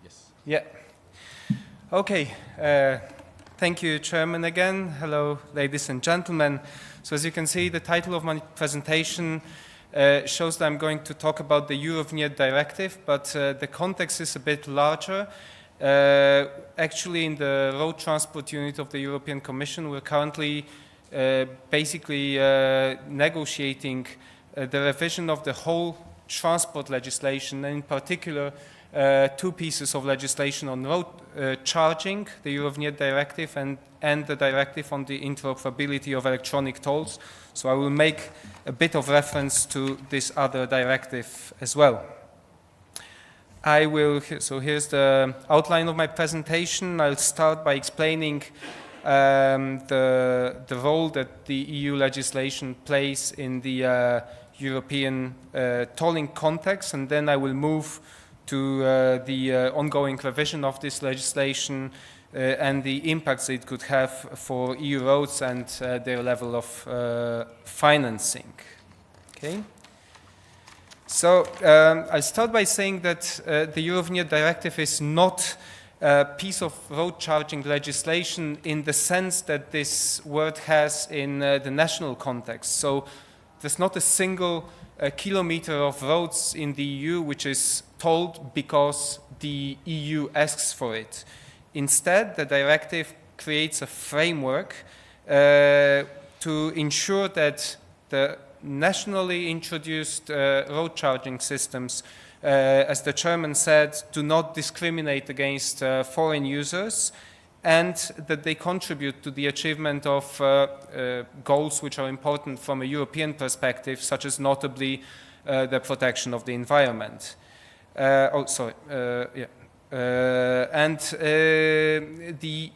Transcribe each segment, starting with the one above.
Yes. Yeah. Okay. Thank you, Chairman, again. Hello, ladies and gentlemen. So as you can see, the title of my presentation shows that I'm going to talk about the Eurovignette Directive, but the context is a bit larger. Actually, in the Road Transport Unit of the European Commission, we're currently basically negotiating the revision of the whole transport legislation, and in particular, two pieces of legislation on road charging, the Eurovignette Directive and the Directive on the interoperability of electronic tolls. So I will make a bit of reference to this other directive as well. So here's the outline of my presentation. I'll start by explaining the role that the EU legislation plays in the European tolling context, and then I will move to the ongoing revision of this legislation and the impacts it could have for EU roads and their level of financing. Okay. So I'll start by saying that the Eurovignette Directive is not a piece of road charging legislation in the sense that this word has in the national context. So there's not a single kilometer of roads in the EU which is tolled because the EU asks for it. Instead, the directive creates a framework to ensure that the nationally introduced road charging systems, as the chairman said, do not discriminate against foreign users, and that they contribute to the achievement of goals which are important from a European perspective, such as notably the protection of the environment. The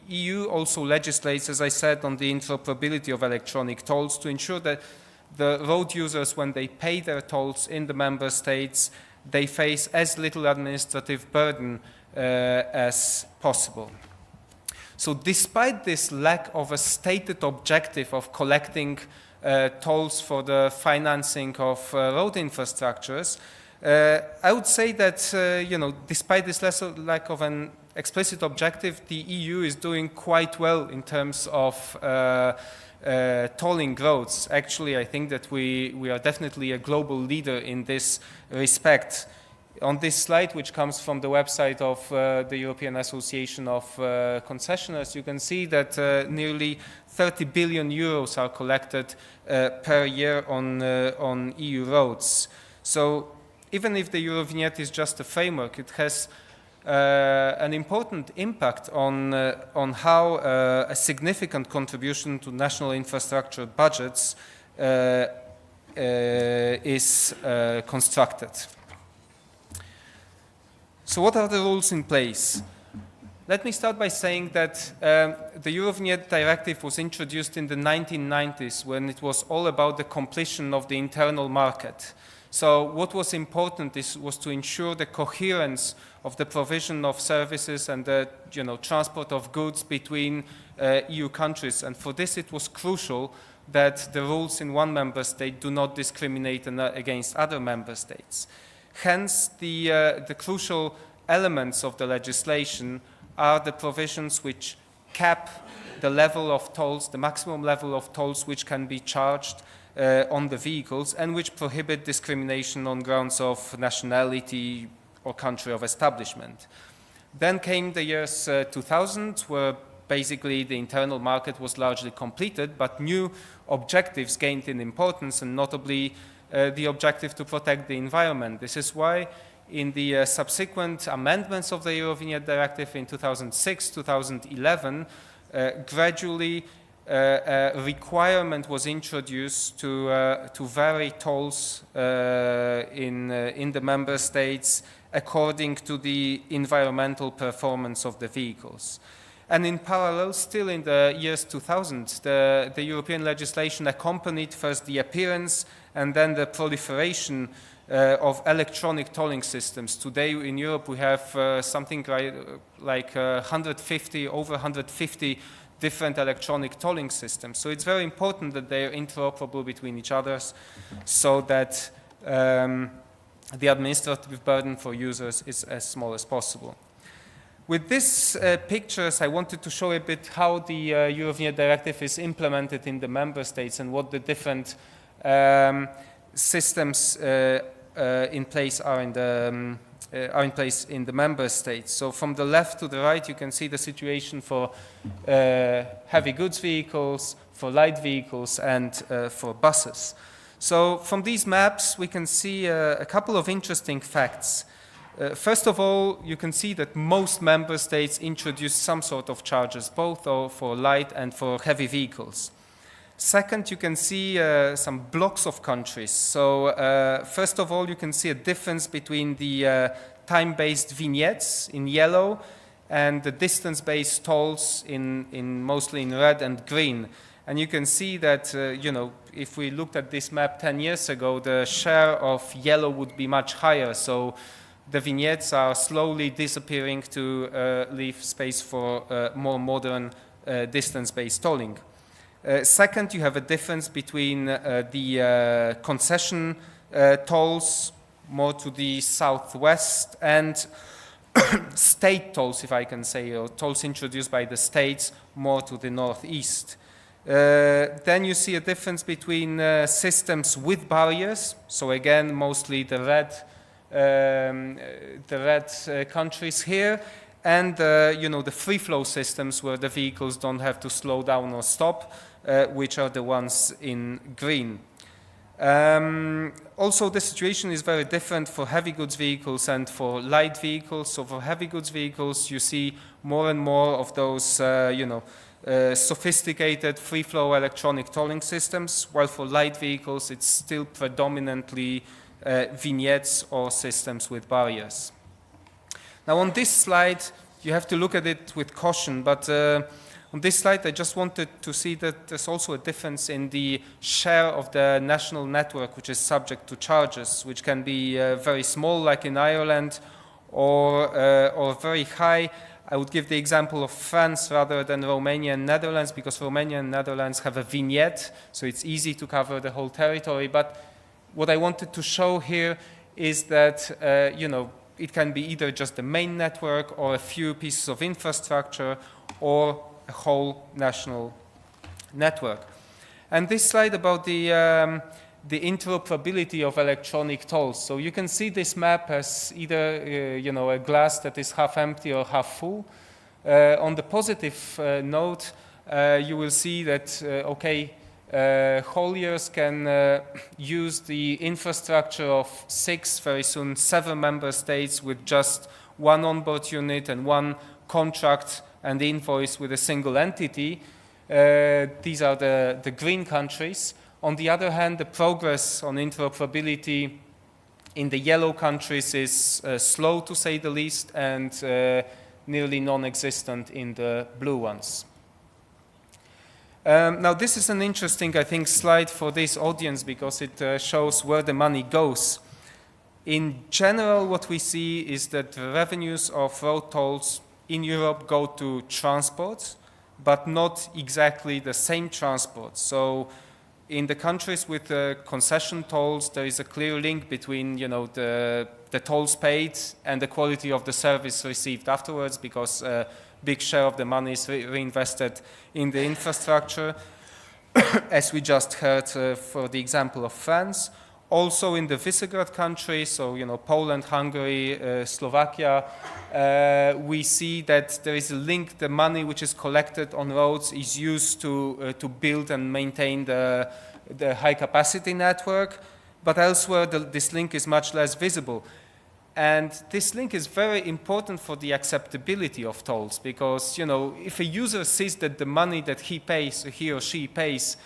EU also legislates, as I said, on the interoperability of electronic tolls to ensure that the road users, when they pay their tolls in the member states, they face as little administrative burden as possible. So despite this lack of a stated objective of collecting tolls for the financing of road infrastructures, I would say that, despite this lack of an explicit objective, the EU is doing quite well in terms of tolling roads. Actually, I think that we are definitely a global leader in this respect. On this slide, which comes from the website of the European Association of Concessionaires, you can see that nearly 30 billion euros are collected per year on EU roads. So even if the Eurovignette is just a framework, it has an important impact on how a significant contribution to national infrastructure budgets is constructed. So what are the rules in place? Let me start by saying that the Eurovignette Directive was introduced in the 1990s when it was all about the completion of the internal market. So what was important was to ensure the coherence of the provision of services and the transport of goods between EU countries. And for this it was crucial that the rules in one member state do not discriminate against other member states. Hence, the crucial elements of the legislation are the provisions which cap the level of tolls, the maximum level of tolls which can be charged on the vehicles, and which prohibit discrimination on grounds of nationality or country of establishment. Then came the years 2000, where basically the internal market was largely completed, but new objectives gained in importance, and notably the objective to protect the environment. This is why in the subsequent amendments of the Eurovignette Directive in 2006, 2011, gradually a requirement was introduced to vary tolls in the member states according to the environmental performance of the vehicles. And in parallel, still in the years 2000, the European legislation accompanied first the appearance and then the proliferation of electronic tolling systems. Today in Europe we have something like over 150 different electronic tolling systems. So it's very important that they are interoperable between each other so that the administrative burden for users is as small as possible. With these pictures, I wanted to show a bit how the Eurovignette Directive is implemented in the member states and what the different systems in place are in the member states. So from the left to the right, you can see the situation for heavy goods vehicles, for light vehicles, and for buses. So from these maps, we can see a couple of interesting facts. First of all, you can see that most member states introduce some sort of charges, both for light and for heavy vehicles. Second, you can see some blocks of countries. So first of all, you can see a difference between the time-based vignettes in yellow and the distance-based tolls mostly in red and green. And you can see that, if we looked at this map 10 years ago, the share of yellow would be much higher. So the vignettes are slowly disappearing to leave space for more modern distance-based tolling. Second, you have a difference between the concession tolls more to the southwest and state tolls, if I can say, or tolls introduced by the states more to the northeast. Then you see a difference between systems with barriers, so again mostly the red countries here, and the free flow systems where the vehicles don't have to slow down or stop, which are the ones in green. Also, the situation is very different for heavy goods vehicles and for light vehicles. So for heavy goods vehicles, you see more and more of those, sophisticated free flow electronic tolling systems, while for light vehicles, it's still predominantly vignettes or systems with barriers. Now on this slide, you have to look at it with caution, but on this slide I just wanted to see that there's also a difference in the share of the national network which is subject to charges, which can be very small like in Ireland or very high. I would give the example of France rather than Romania and Netherlands, because Romania and Netherlands have a vignette, so it's easy to cover the whole territory. But what I wanted to show here is that, it can be either just the main network or a few pieces of infrastructure or a whole national network. And this slide about the interoperability of electronic tolls. So you can see this map as either a glass that is half empty or half full. On the positive note, you will see that hauliers can use the infrastructure of 6, very soon 7 member states with just one onboard unit and one contract and invoice with a single entity. These are the green countries. On the other hand, the progress on interoperability in the yellow countries is slow, to say the least, and nearly non-existent in the blue ones. Now, this is an interesting, I think, slide for this audience because it shows where the money goes. In general, what we see is that the revenues of road tolls in Europe go to transport, but not exactly the same transport. So in the countries with concession tolls, there is a clear link between the tolls paid and the quality of the service received afterwards, because a big share of the money is reinvested in the infrastructure, as we just heard for the example of France. Also in the Visegrad countries, so Poland, Hungary, Slovakia, we see that there is a link. The money which is collected on roads is used to build and maintain the high capacity network, but elsewhere this link is much less visible. And this link is very important for the acceptability of tolls, because if a user sees that the money that he or she pays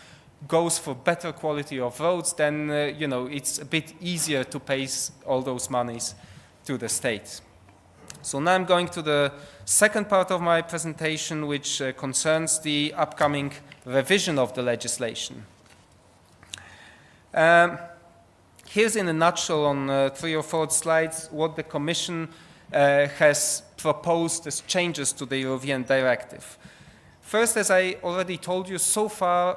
goes for better quality of roads, then it's a bit easier to pay all those monies to the state. So now I'm going to the second part of my presentation, which concerns the upcoming revision of the legislation. Here's in a nutshell on 3 or 4 slides what the Commission has proposed as changes to the Eurovignette Directive. First, as I already told you, so far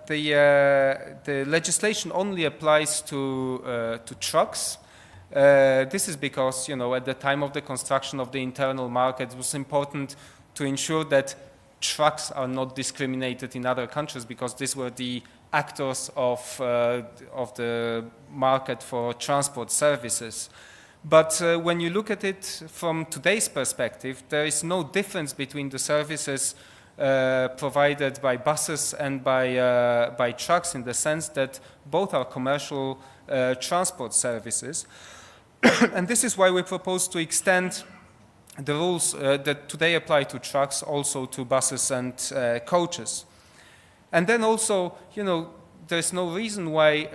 the legislation only applies to trucks. This is because, at the time of the construction of the internal market, it was important to ensure that trucks are not discriminated in other countries, because these were the actors of the market for transport services. But when you look at it from today's perspective, there is no difference between the services provided by buses and by trucks, in the sense that both are commercial transport services. And this is why we propose to extend the rules that today apply to trucks also to buses and coaches. And then also, there's no reason why,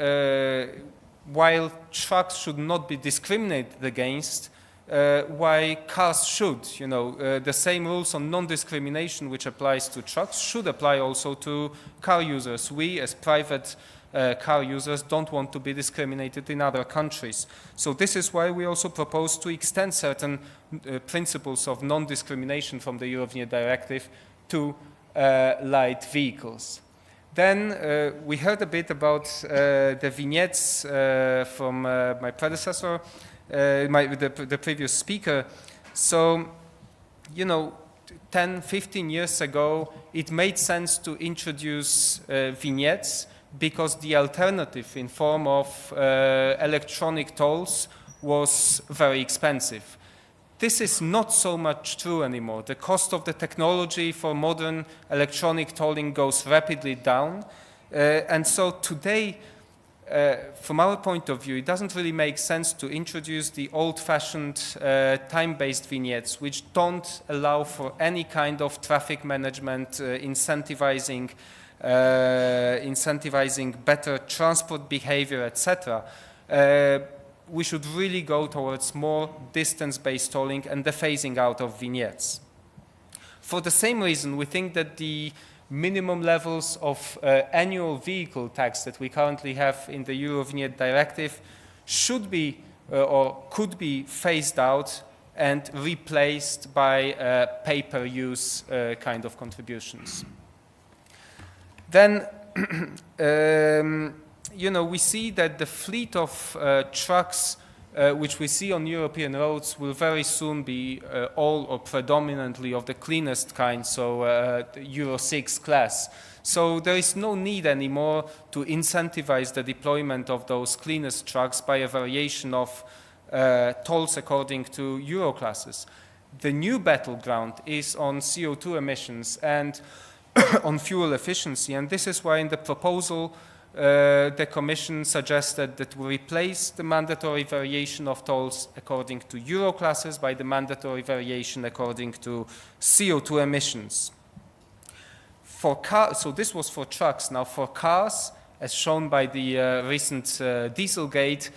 while trucks should not be discriminated against, why cars should. The same rules on non-discrimination which applies to trucks should apply also to car users. We, as private car users, don't want to be discriminated in other countries. So this is why we also propose to extend certain principles of non-discrimination from the Eurovignette Directive to light vehicles. Then we heard a bit about the vignettes from my predecessor, the previous speaker. So, 10, 15 years ago, it made sense to introduce vignettes, because the alternative in form of electronic tolls was very expensive. This is not so much true anymore. The cost of the technology for modern electronic tolling goes rapidly down. And so today, from our point of view, it doesn't really make sense to introduce the old-fashioned time-based vignettes, which don't allow for any kind of traffic management, incentivizing better transport behavior, etc. We should really go towards more distance-based tolling and the phasing out of vignettes. For the same reason, we think that the minimum levels of annual vehicle tax that we currently have in the Eurovignette Directive should be or could be phased out and replaced by pay-per-use kind of contributions. Then, we see that the fleet of trucks which we see on European roads will very soon be all or predominantly of the cleanest kind, so Euro 6 class. So there is no need anymore to incentivize the deployment of those cleanest trucks by a variation of tolls according to Euro classes. The new battleground is on CO2 emissions and on fuel efficiency, and this is why in the proposal the Commission suggested that we replace the mandatory variation of tolls according to Euro classes by the mandatory variation according to CO2 emissions. For cars, so this was for trucks. Now for cars, as shown by the recent Dieselgate,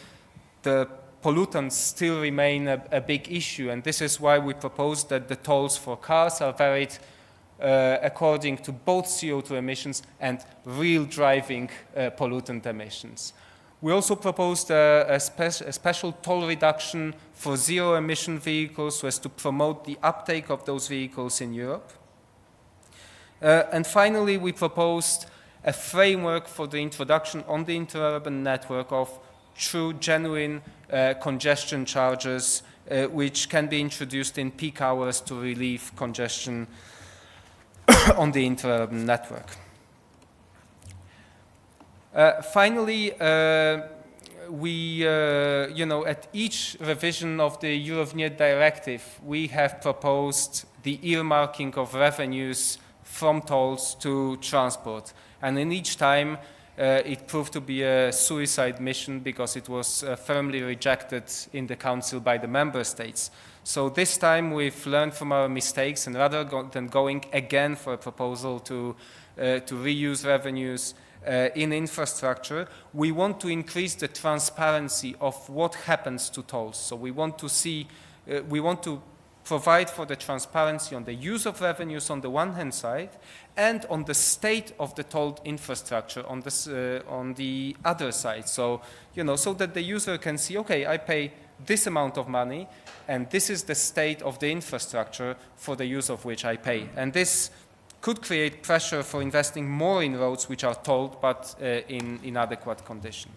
the pollutants still remain a big issue, and this is why we propose that the tolls for cars are varied according to both CO2 emissions and real driving pollutant emissions. We also proposed a special toll reduction for zero-emission vehicles so as to promote the uptake of those vehicles in Europe. And finally, we proposed a framework for the introduction on the interurban network of true, genuine congestion charges, which can be introduced in peak hours to relieve congestion on the interurban network. Finally, we, at each revision of the Eurovignette Directive, we have proposed the earmarking of revenues from tolls to transport. And in each time, it proved to be a suicide mission because it was firmly rejected in the Council by the Member States. So this time we've learned from our mistakes, and rather than going again for a proposal to reuse revenues in infrastructure, we want to increase the transparency of what happens to tolls. So we want to see, we want to provide for the transparency on the use of revenues on the one hand side, and on the state of the tolled infrastructure on the other side. So, so that the user can see, okay, I pay this amount of money, and this is the state of the infrastructure for the use of which I pay. And this could create pressure for investing more in roads which are tolled but in inadequate condition.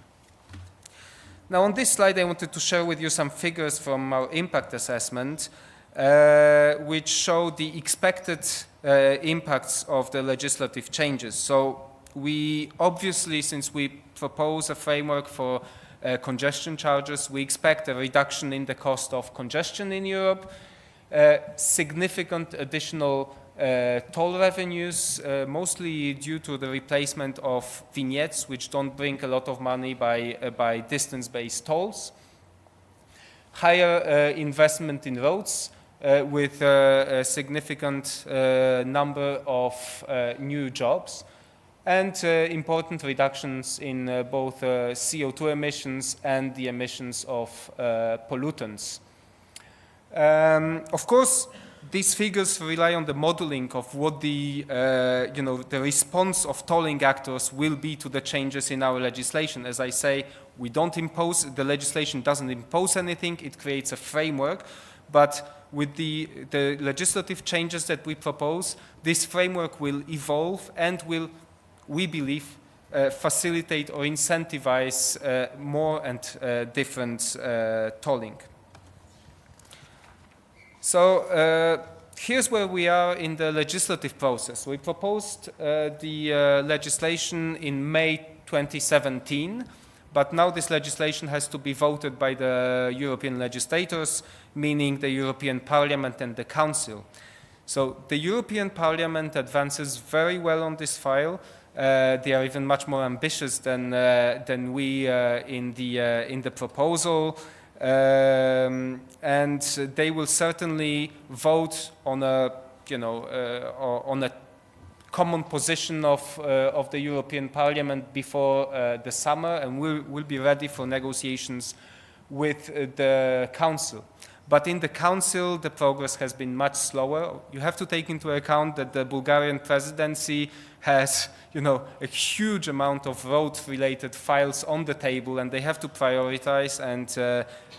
Now on this slide I wanted to share with you some figures from our impact assessment which show the expected impacts of the legislative changes. So we obviously, since we propose a framework for congestion charges, we expect a reduction in the cost of congestion in Europe, significant additional toll revenues, mostly due to the replacement of vignettes, which don't bring a lot of money by distance-based tolls, higher investment in roads, with a significant number of new jobs, and important reductions in both CO2 emissions and the emissions of pollutants. Of course, these figures rely on the modeling of what the response of tolling actors will be to the changes in our legislation. As I say, we don't impose, the legislation doesn't impose anything, it creates a framework, but with the legislative changes that we propose, this framework will evolve and will, we believe, facilitate or incentivize more and different tolling. So here's where we are in the legislative process. We proposed the legislation in May 2017, but now this legislation has to be voted by the European legislators, meaning the European Parliament and the Council. So the European Parliament advances very well on this file. They are even much more ambitious than we in the proposal. And they will certainly vote on a common position of the European Parliament before the summer, and we'll be ready for negotiations with the Council. But in the Council, the progress has been much slower. You have to take into account that the Bulgarian presidency has, a huge amount of road-related files on the table, and they have to prioritize, and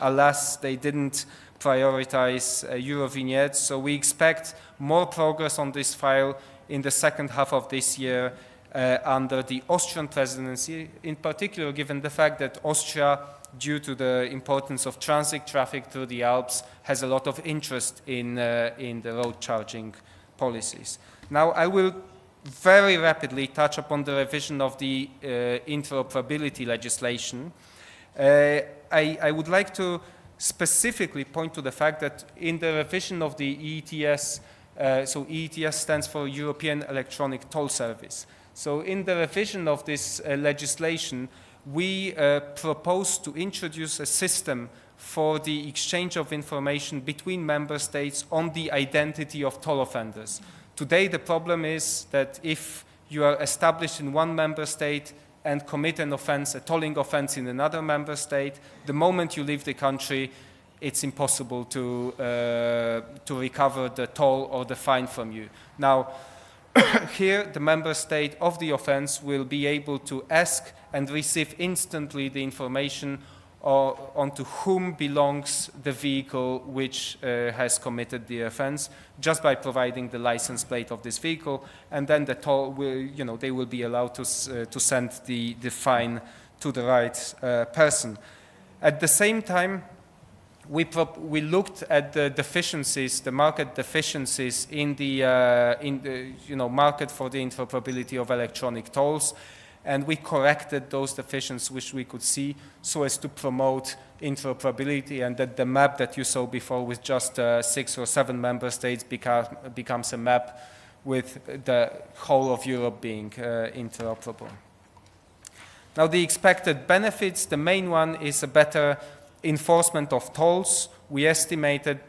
alas, they didn't prioritize Eurovignette. So we expect more progress on this file in the second half of this year under the Austrian presidency, in particular given the fact that Austria, due to the importance of transit traffic through the Alps, has a lot of interest in the road charging policies. Now I will very rapidly touch upon the revision of the interoperability legislation. I would like to specifically point to the fact that in the revision of the EETS, so EETS stands for European Electronic Toll Service. So in the revision of this legislation, we propose to introduce a system for the exchange of information between member states on the identity of toll offenders. Today, the problem is that if you are established in one member state and commit an offense, a tolling offense in another member state, the moment you leave the country, it's impossible to recover the toll or the fine from you. Now, here, the member state of the offense will be able to ask and receive instantly the information onto whom belongs the vehicle which has committed the offense, just by providing the license plate of this vehicle, and then the toll will, they will be allowed to send the fine to the right person. At the same time, we looked at the deficiencies, the market deficiencies in the market for the interoperability of electronic tolls, and we corrected those deficiencies which we could see so as to promote interoperability, and that the map that you saw before with just 6 or 7 member states becomes a map with the whole of Europe being interoperable. Now the expected benefits, the main one is a better enforcement of tolls. We estimated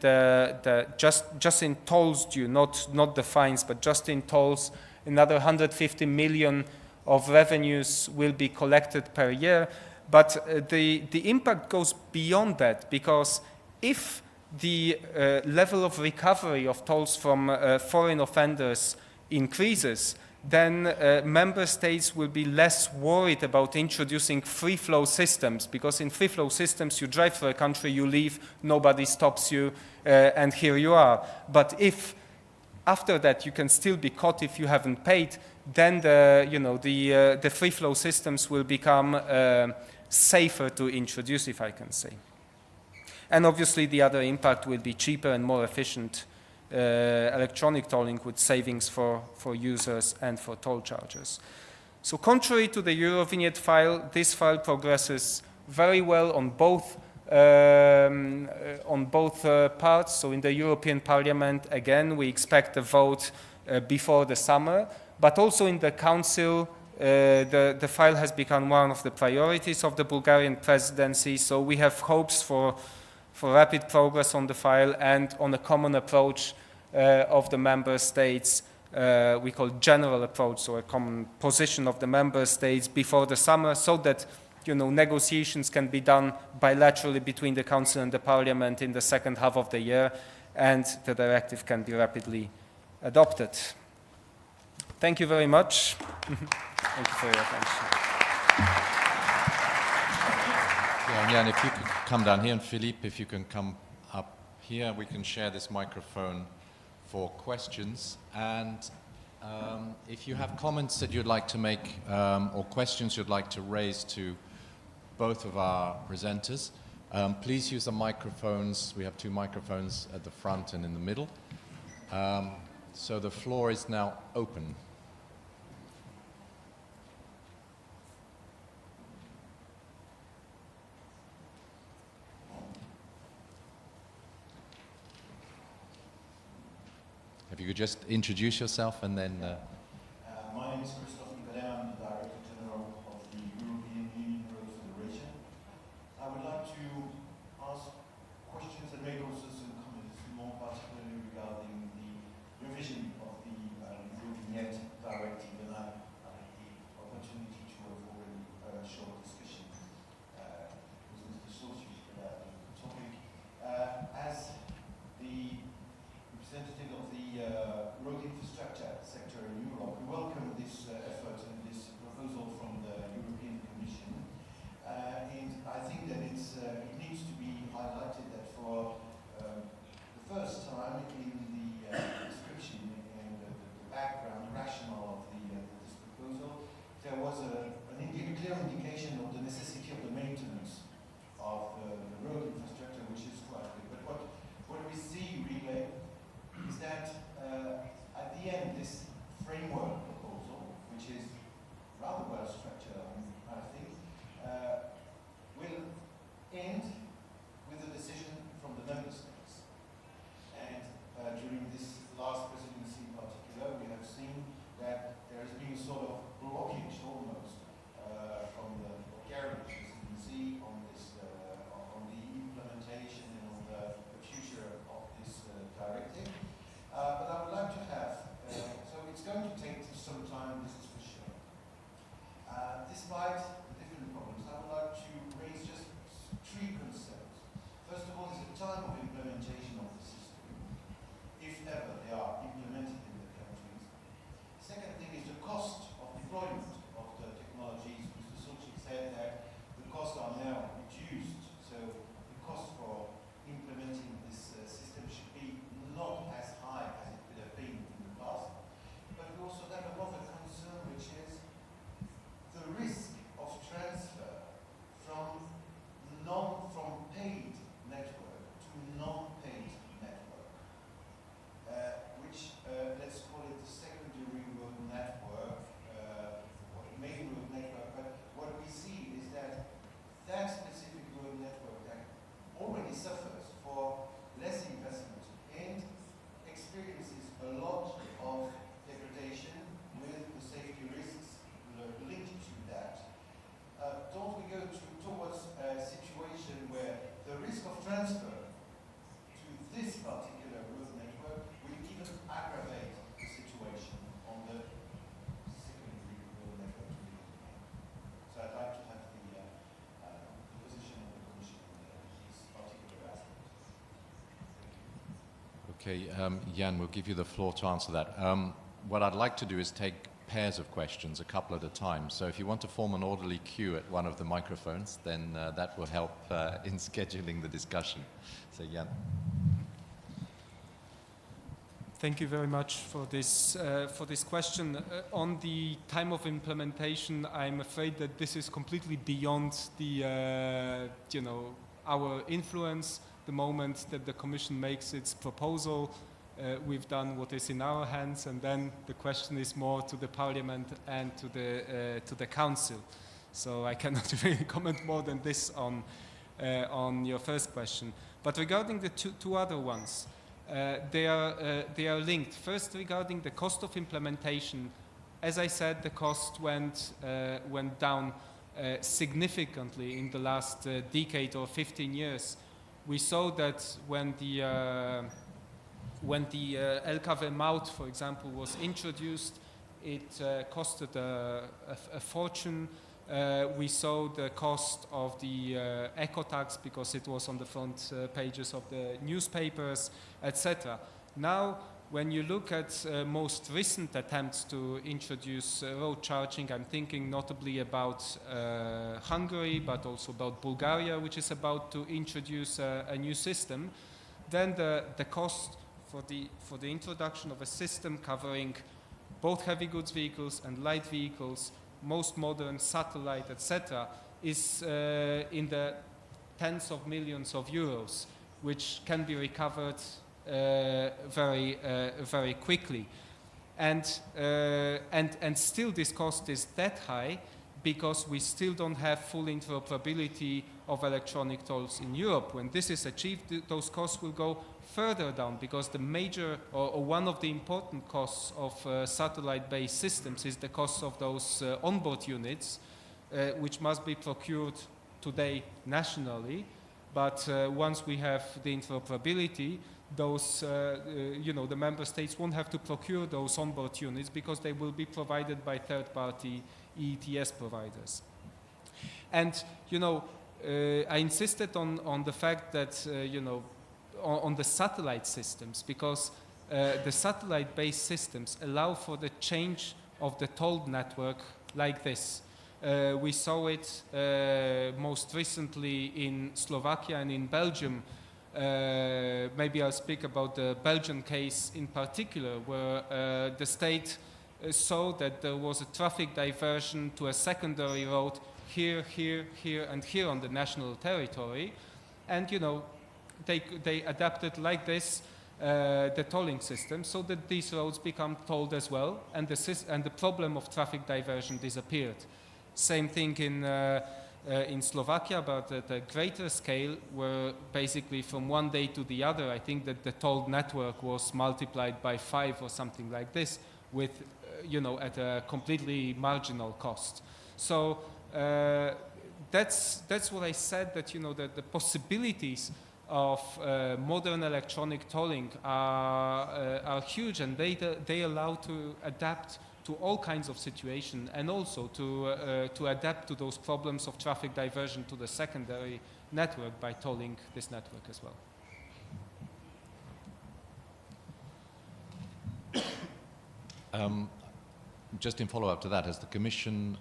just in tolls due, not the fines, but just in tolls, another 150 million of revenues will be collected per year. But the impact goes beyond that, because if the level of recovery of tolls from foreign offenders increases, then member states will be less worried about introducing free-flow systems, because in free-flow systems you drive through a country, you leave, nobody stops you, and here you are. But if after that you can still be caught if you haven't paid, then the free-flow systems will become safer to introduce, if I can say. And obviously the other impact will be cheaper and more efficient electronic tolling with savings for users and for toll chargers. So contrary to the Eurovignette file, this file progresses very well on both parts. So in the European Parliament, again, we expect a vote before the summer, but also in the Council, the file has become one of the priorities of the Bulgarian presidency. So we have hopes for rapid progress on the file and on a common approach of the member states. We call general approach, so a common position of the member states before the summer, so that negotiations can be done bilaterally between the Council and the Parliament in the second half of the year, and the directive can be rapidly adopted. Thank you very much. Thank you for your attention. Yeah, Jan, if you could come down here, and Philippe, if you can come up here, we can share this microphone for questions. And if you have comments that you'd like to make or questions you'd like to raise to both of our presenters, please use the microphones. We have 2 microphones at the front and in the middle. So the floor is now open. If you could just introduce yourself and then... My name is Christophe Nicolet. I'm the Director General of the European Union Road Federation. I would like to ask questions and make also some comments, more particularly regarding the revision of the Eurovignette Directive, and I had the opportunity to have already a short discussion with Mr. J.SZULCZYK about the topic. As the representative of the road infrastructure sector in Europe, we welcome this effort and this proposal from the European Commission. And I think that it needs to be highlighted that for the first time in the description and the background, the rationale of this proposal, there was a clear indication of the necessity of the maintenance of the road infrastructure, which is quite good. But what we see really is that at the end, this framework proposal, which is rather well structured, I think, will end with a decision from the member states. And during this last presidency in particular, we have seen that there has been a sort of blockage almost from the Bulgarian presidency on this, on the implementation and on the future of this directive. But I would like to have, so it's going to take some time, this is for sure. Despite the different problems, I would like to raise just 3 concerns. First of all, is the time of implementation of the system, if ever they are implemented in the countries. Second thing is the cost of deployment of the technologies. Mr. J.SZULCZYK said that the costs are now reduced, so the cost for implementing this system should be not as high as it could have been in the past. But we also have another concern, which is the risk of transfer from paid network to non-paid network, which let's call it the secondary road network, or the main road network. But what we see is that that specific road network that already suffers for less investment and experiences a lot of degradation with the safety risks linked to that. Don't we go towards a situation where the risk of transfer to this particular road network will even aggravate the situation on the secondary road network? So I'd like to have the position of the Commission on this particular aspect. Okay, Jan, we'll give you the floor to answer that. What I'd like to do is take pairs of questions, a couple at a time. So if you want to form an orderly queue at one of the microphones, then that will help in scheduling the discussion. So Jan. Thank you very much for this question. On the time of implementation, I'm afraid that this is completely beyond the, our influence. The moment that the Commission makes its proposal, we've done what is in our hands, and then the question is more to the Parliament and to the Council. So I cannot really comment more than this on your first question. But regarding the two other ones, they are linked. First, regarding the cost of implementation, as I said, the cost went down significantly in the last decade or 15 years. We saw that when the LKW Maut, for example, was introduced, it costed a fortune. We saw the cost of the eco-tax because it was on the front pages of the newspapers, etc. Now, when you look at most recent attempts to introduce road charging, I'm thinking notably about Hungary, but also about Bulgaria, which is about to introduce a new system, then the cost for the introduction of a system covering both heavy goods vehicles and light vehicles, most modern satellite, etc., is in the tens of millions of euros, which can be recovered very quickly. And still this cost is that high because we still don't have full interoperability of electronic tolls in Europe. When this is achieved, those costs will go further down because the major or one of the important costs of satellite-based systems is the cost of those onboard units, which must be procured today nationally. But once we have the interoperability, those, the member states won't have to procure those onboard units because they will be provided by third-party EETS providers. And, I insisted on the fact that, on the satellite systems, because the satellite-based systems allow for the change of the toll network like this. We saw it most recently in Slovakia and in Belgium. Maybe I'll speak about the Belgian case in particular, where the state saw that there was a traffic diversion to a secondary road here, and here on the national territory. And, they adapted like this the tolling system so that these roads become tolled as well, and the problem of traffic diversion disappeared. Same thing in Slovakia, but at a greater scale, where basically from one day to the other, I think that the toll network was multiplied by 5 or something like this, with, at a completely marginal cost. So that's what I said, that, that the possibilities of modern electronic tolling are huge, and they allow to adapt to all kinds of situations, and also to adapt to those problems of traffic diversion to the secondary network by tolling this network as well. Just in follow-up to that, has the Commission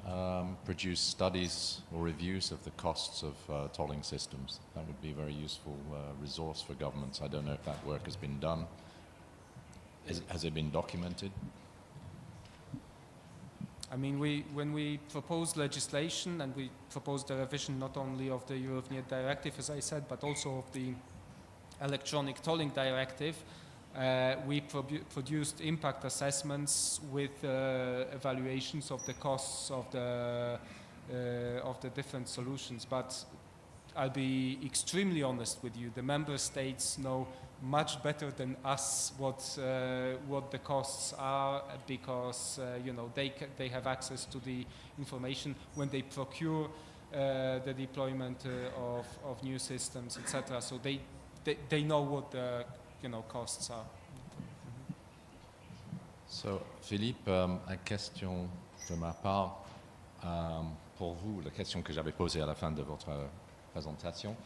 produced studies or reviews of the costs of tolling systems? That would be a very useful resource for governments. I don't know if that work has been done. Has it been documented? I mean, when we proposed legislation, and we proposed a revision not only of the Eurovignette Directive, as I said, but also of the Electronic Tolling Directive, we produced impact assessments with evaluations of the costs of the different solutions. But I'll be extremely honest with you. The member states know much better than us what the costs are, because they have access to the information when they procure the deployment of new systems, etc. So they know what the costs are. So, Philippe, une question de ma part pour vous, la question que j'avais posée à la fin de votre présentation.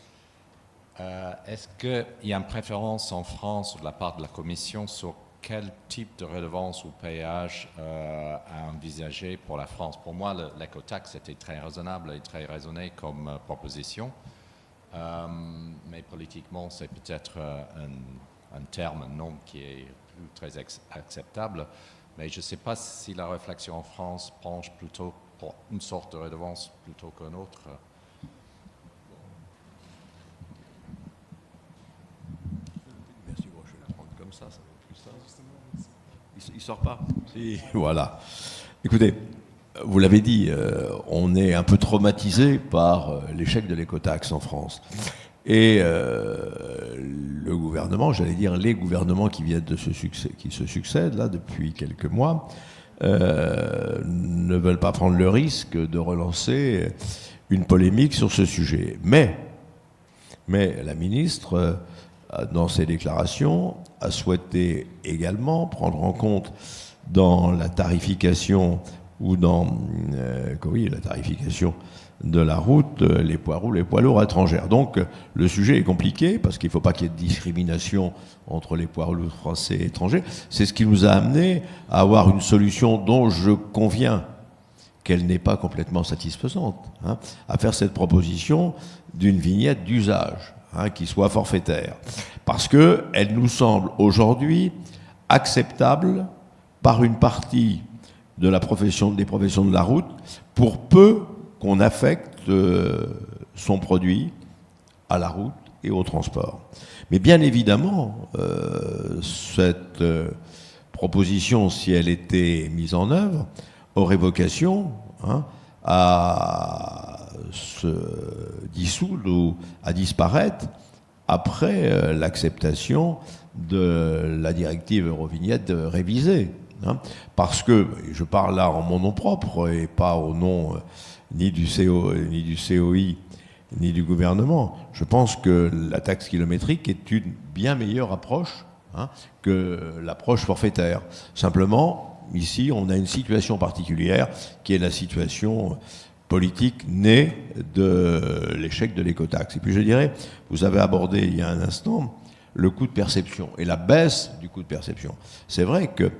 Est-ce qu'il y a une préférence en France de la part de la Commission sur quel type de redevance ou péage à envisager pour la France? Pour moi, l'éco-taxe était très raisonnable et très raisonné comme proposition, mais politiquement, c'est peut-être un terme, un nom qui est plus très acceptable. Mais je ne sais pas si la réflexion en France penche plutôt pour une sorte de redevance plutôt qu'une autre. Merci, bon, je vais le prendre comme ça va être plus simple. Il sort pas. Si, voilà. Écoutez, vous l'avez dit, on est un peu traumatisé par l'échec de l'écotaxe en France. Et le gouvernement, j'allais dire les gouvernements qui viennent qui se succèdent là depuis quelques mois, ne veulent pas prendre le risque de relancer une polémique sur ce sujet. Mais la ministre, dans ses déclarations, a souhaité également prendre en compte dans la tarification ou dans la tarification de la route, les poids lourds étrangères. Donc le sujet est compliqué parce qu'il ne faut pas qu'il y ait de discrimination entre les poids lourds français et étrangers. C'est ce qui nous a amené à avoir une solution dont je conviens qu'elle n'est pas complètement satisfaisante, à faire cette proposition d'une vignette d'usage, qui soit forfaitaire. Parce qu'elle nous semble aujourd'hui acceptable par une partie de des professions de la route, pour peu qu'on affecte son produit à la route et au transport. Mais bien évidemment, cette proposition, si elle était mise en œuvre, aurait vocation à se dissoudre ou à disparaître après l'acceptation de la directive Eurovignette révisée. Parce que, je parle là en mon nom propre et pas au nom ni du COI, ni du gouvernement, je pense que la taxe kilométrique est une bien meilleure approche que l'approche forfaitaire. Simplement, ici, on a une situation particulière qui est la situation politique née de l'échec de l'écotaxe. Et puis je dirais, vous avez abordé il y a un instant le coût de perception et la baisse du coût de perception. C'est vrai que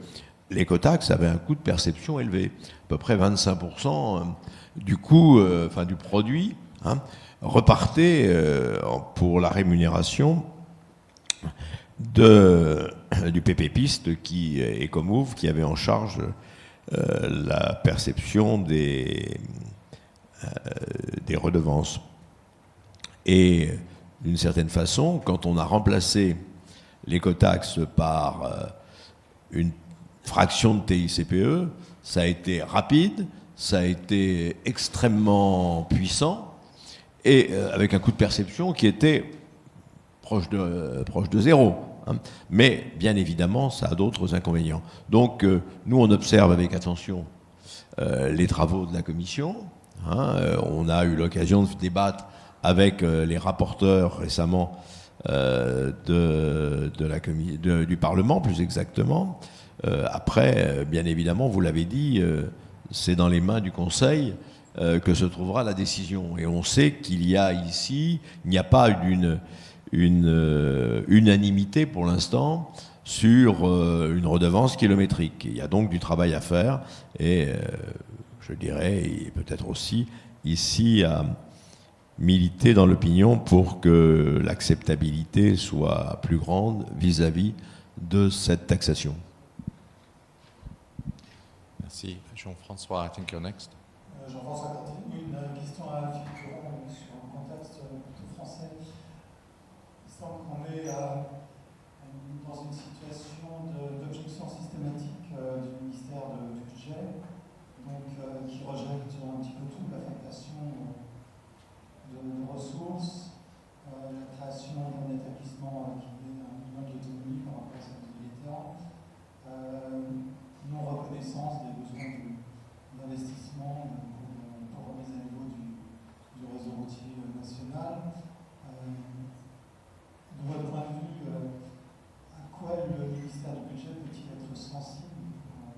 l'écotaxe avait un coût de perception élevé, à peu près 25% du coût, du produit, repartait pour la rémunération du PP Piste et Comouv qui avait en charge la perception des redevances. Et d'une certaine façon, quand on a remplacé l'écotaxe par une fraction de TICPE, ça a été rapide, ça a été extrêmement puissant et avec un coût de perception qui était proche de zéro. Mais bien évidemment, ça a d'autres inconvénients. Donc nous, on observe avec attention les travaux de la Commission. On a eu l'occasion de débattre avec les rapporteurs récemment du Parlement, plus exactement. Après, bien évidemment, vous l'avez dit, c'est dans les mains du Conseil que se trouvera la décision. Et on sait qu'il y a ici, il n'y a pas une unanimité pour l'instant sur une redevance kilométrique. Il y a donc du travail à faire et je dirais, et peut-être aussi ici à militer dans l'opinion pour que l'acceptabilité soit plus grande vis-à-vis de cette taxation. Merci. Jean-François, I think you're next. Jean-François Corti, une question à Philippe Durand sur un contexte plutôt français. Il semble qu'on est dans une situation d'objection systématique du ministère du budget, donc qui rejette un petit peu tout, l'affectation de ressources, la création d'un établissement qui ait un minimum d'autonomie par rapport à celle de l'État, non-reconnaissance des besoins d'investissement pour remise à niveau du réseau routier national. De votre point de vue, à quoi le ministère du Budget peut-il être sensible pour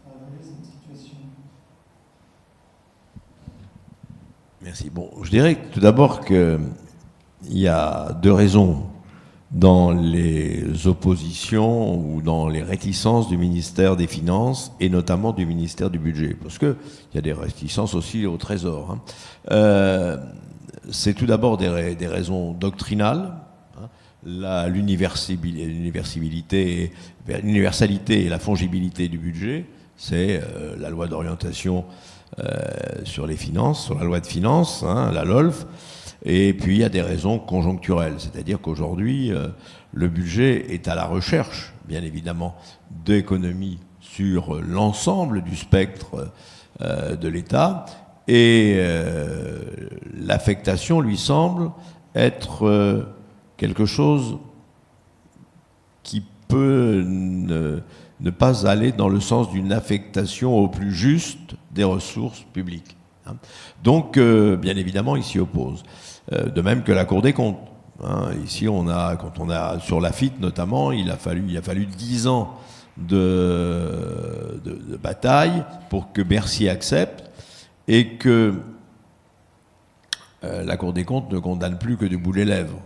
faire évoluer cette situation ? Merci. Bon, je dirais tout d'abord qu'il y a deux raisons dans les oppositions ou dans les réticences du ministère des Finances et notamment du ministère du Budget, parce qu'il y a des réticences aussi au Trésor. C'est tout d'abord des raisons doctrinales. l'universalité et la fongibilité du budget, c'est la loi d'orientation sur les finances, sur la loi de finances, hein, la LOLF. Et puis il y a des raisons conjoncturelles, c'est-à-dire qu'aujourd'hui, le budget est à la recherche, bien évidemment, d'économies sur l'ensemble du spectre de l'État, et l'affectation lui semble être quelque chose qui peut ne pas aller dans le sens d'une affectation au plus juste des ressources publiques. Hein. Donc, bien évidemment, il s'y oppose. De même que la Cour des comptes. Hein. Ici, quand on a sur l'AFIT notamment, il a fallu 10 ans de bataille pour que Bercy accepte et que la Cour des comptes ne condamne plus que du bout des lèvres.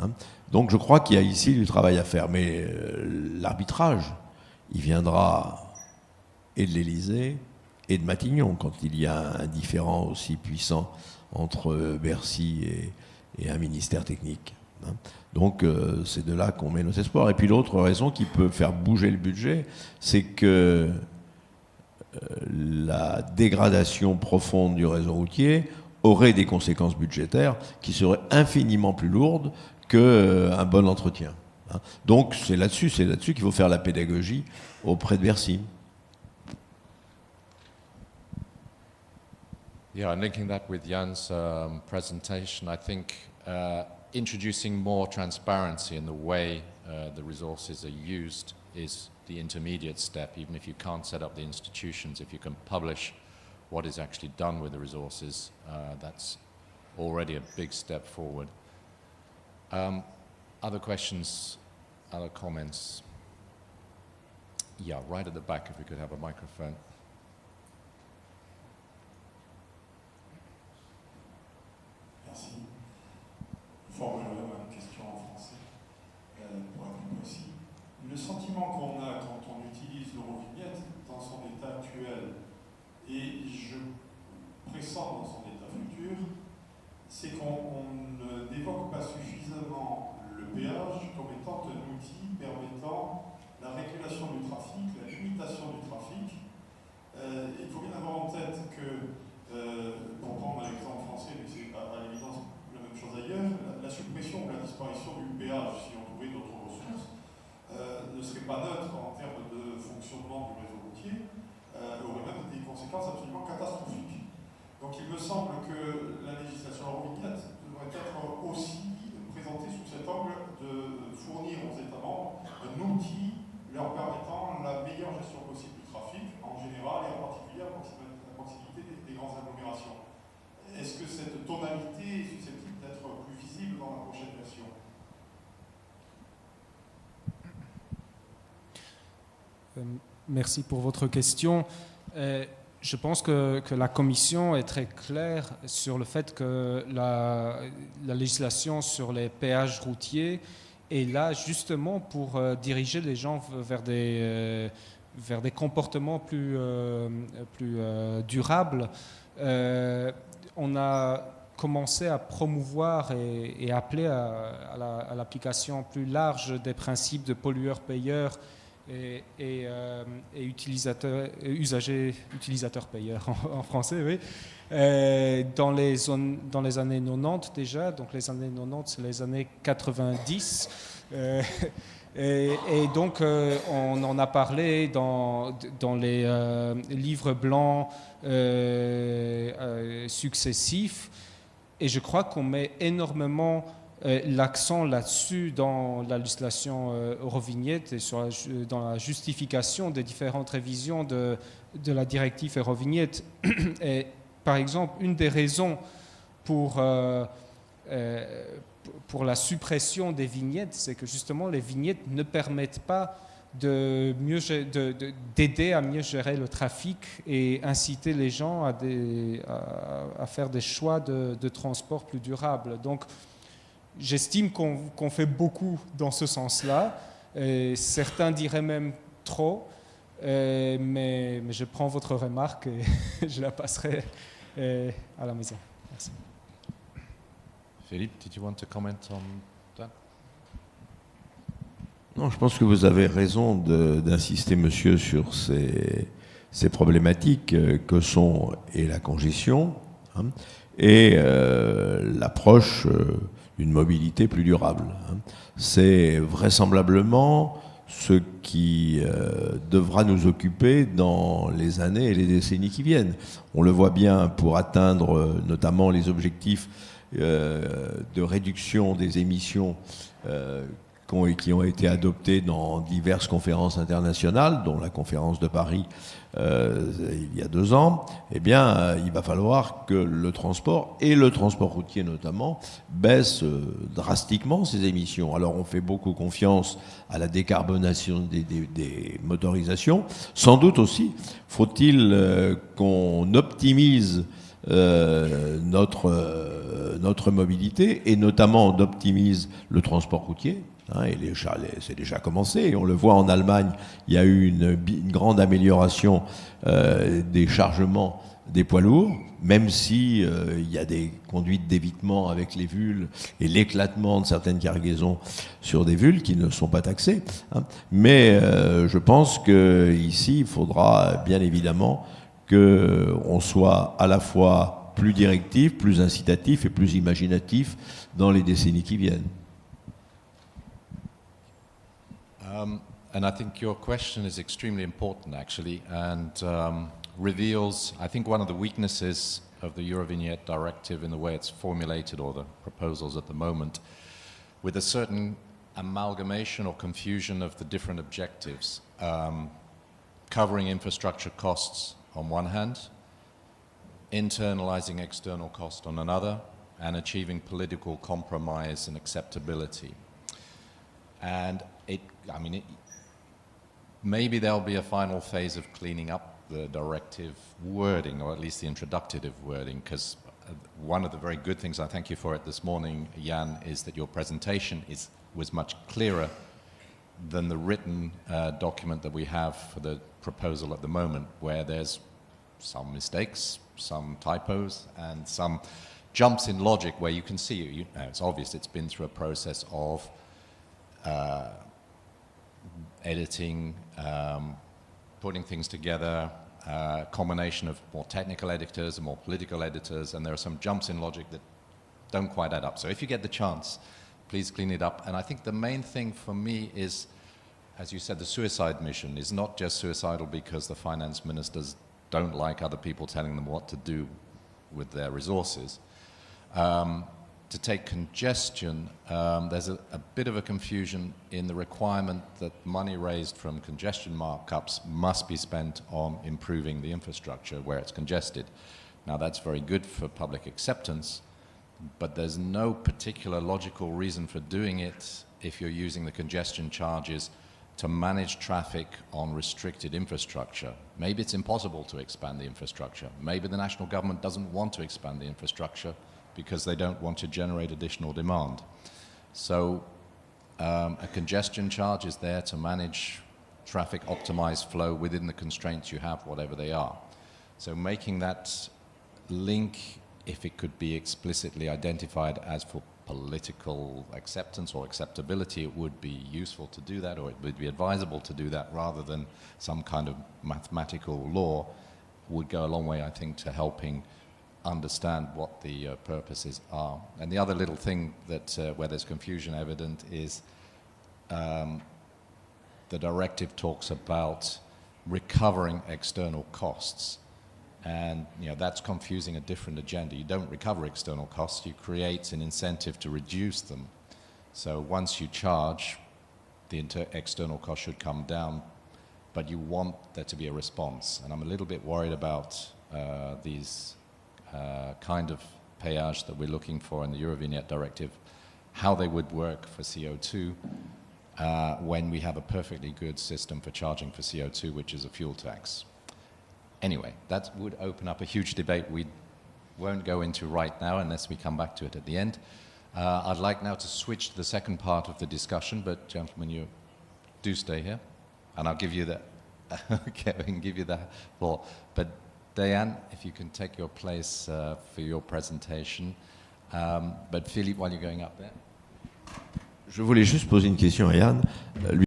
Hein. Donc je crois qu'il y a ici du travail à faire. Mais l'arbitrage, il viendra et de l'Élysée et de Matignon quand il y a un différend aussi puissant entre Bercy et un ministère technique. Hein. Donc c'est de là qu'on met nos espoirs. Et puis l'autre raison qui peut faire bouger le budget, c'est que la dégradation profonde du réseau routier aurait des conséquences budgétaires qui seraient infiniment plus lourdes qu'un bon entretien. Hein. Donc c'est là-dessus qu'il faut faire la pédagogie auprès de Bercy. Yeah, and linking that with Jan's presentation, I think introducing more transparency in the way the resources are used is the intermediate step, even if you can't set up the institutions. If you can publish what is actually done with the resources, that's already a big step forward. Other questions, other comments? Yeah, right at the back, if we could have a microphone. Merci. Je formulerai ma question en français pour être plus précis. Le sentiment qu'on a quand on utilise l'Eurovignette dans son état actuel, et je pressens dans son état futur, c'est qu'on n'évoque pas suffisamment le péage comme étant un outil permettant la régulation du trafic, la limitation du trafic. Il faut bien avoir en tête que, pour prendre un exemple français, mais c'est à l'évidence la même chose ailleurs, la suppression ou la disparition du péage, si on trouvait d'autres ressources, ne serait pas neutre en termes de fonctionnement du réseau routier, aurait même des conséquences absolument catastrophiques. Donc il me semble que la législation Eurovignette devrait être aussi présentée sous cet angle de fournir aux États membres un outil leur permettant la meilleure gestion possible du trafic, en général et en particulier à proximité des grandes agglomérations. Est-ce que cette tonalité est susceptible d'être plus visible dans la prochaine version ? Merci pour votre question. Je pense que la Commission est très claire sur le fait que la législation sur les péages routiers est là justement pour diriger les gens vers des comportements plus durables. On a commencé à promouvoir et appeler à l'application plus large des principes de pollueur-payeur et utilisateur-payeur en français, oui. Dans les années 90 déjà, donc les années 90, c'est les années 90. Et donc, on en a parlé dans les livres blancs successifs. Et je crois qu'on met énormément l'accent là-dessus dans la législation Eurovignette et dans la justification des différentes révisions de la directive Eurovignette. Et, par exemple, une des raisons pour la suppression des vignettes, c'est que justement les vignettes ne permettent pas d'aider à mieux gérer le trafic et inciter les gens à faire des choix de transport plus durables. Donc, j'estime qu'on fait beaucoup dans ce sens-là. Certains diraient même trop, mais je prends votre remarque et je la passerai à la maison. Merci. Philippe, did you want to comment on that? Non, je pense que vous avez raison d'insister, monsieur, sur ces problématiques que sont et la congestion, hein, et l'approche d'une mobilité plus durable, hein. C'est vraisemblablement ce qui devra nous occuper dans les années et les décennies qui viennent. On le voit bien pour atteindre notamment les objectifs de réduction des émissions qui ont été adoptés dans diverses conférences internationales, dont la conférence de Paris il y a 2 ans, eh bien, il va falloir que le transport, et le transport routier notamment, baisse drastiquement ses émissions. Alors, on fait beaucoup confiance à la décarbonation des motorisations. Sans doute aussi, faut-il qu'on optimise notre mobilité, et notamment on optimise le transport routier. Hein, et c'est déjà commencé. Et on le voit en Allemagne, il y a eu une grande amélioration des chargements des poids lourds, même si il y a des conduites d'évitement avec les vulles et l'éclatement de certaines cargaisons sur des vulles qui ne sont pas taxées. Hein. Mais je pense qu'ici, il faudra bien évidemment qu'on soit à la fois plus directif, plus incitatif et plus imaginatif dans les décennies qui viennent. And I think your question is extremely important, actually, and reveals, I think, one of the weaknesses of the Eurovignette Directive in the way it's formulated, or the proposals at the moment, with a certain amalgamation or confusion of the different objectives, covering infrastructure costs on one hand, internalizing external cost on another, and achieving political compromise and acceptability. And maybe there'll be a final phase of cleaning up the directive wording, or at least the introductive wording, because one of the very good things, I thank you for it this morning, Jan, is that your presentation was much clearer than the written document that we have for the proposal at the moment, where there's some mistakes, some typos, and some jumps in logic where you can see, it's obvious it's been through a process of editing, putting things together, combination of more technical editors and more political editors, and there are some jumps in logic that don't quite add up. So if you get the chance, please clean it up. And I think the main thing for me is, as you said, the suicide mission is not just suicidal because the finance ministers don't like other people telling them what to do with their resources. To take congestion, there's a bit of a confusion in the requirement that money raised from congestion markups must be spent on improving the infrastructure where it's congested. Now, that's very good for public acceptance, but there's no particular logical reason for doing it if you're using the congestion charges to manage traffic on restricted infrastructure. Maybe it's impossible to expand the infrastructure. Maybe the national government doesn't want to expand the infrastructure because they don't want to generate additional demand. So a congestion charge is there to manage traffic, optimize flow within the constraints you have, whatever they are. So making that link, if it could be explicitly identified as for political acceptance or acceptability, it would be useful to do that, or it would be advisable to do that rather than some kind of mathematical law, would go a long way, I think, to helping understand what the purposes are. And the other little thing that where there's confusion evident is the directive talks about recovering external costs. And that's confusing a different agenda. You don't recover external costs, you create an incentive to reduce them. So once you charge, the external cost should come down, but you want there to be a response. And I'm a little bit worried about these kind of payage that we're looking for in the Eurovignette Directive, how they would work for CO2 when we have a perfectly good system for charging for CO2, which is a fuel tax. Anyway, that would open up a huge debate we won't go into right now unless we come back to it at the end. I'd like now to switch to the second part of the discussion, but gentlemen, you do stay here, and I'll give you the okay, I can give you the floor. But Diane, if you can take your place for your presentation. But Philippe, while you're going up there. Je voulais juste poser une question à Yann. Lui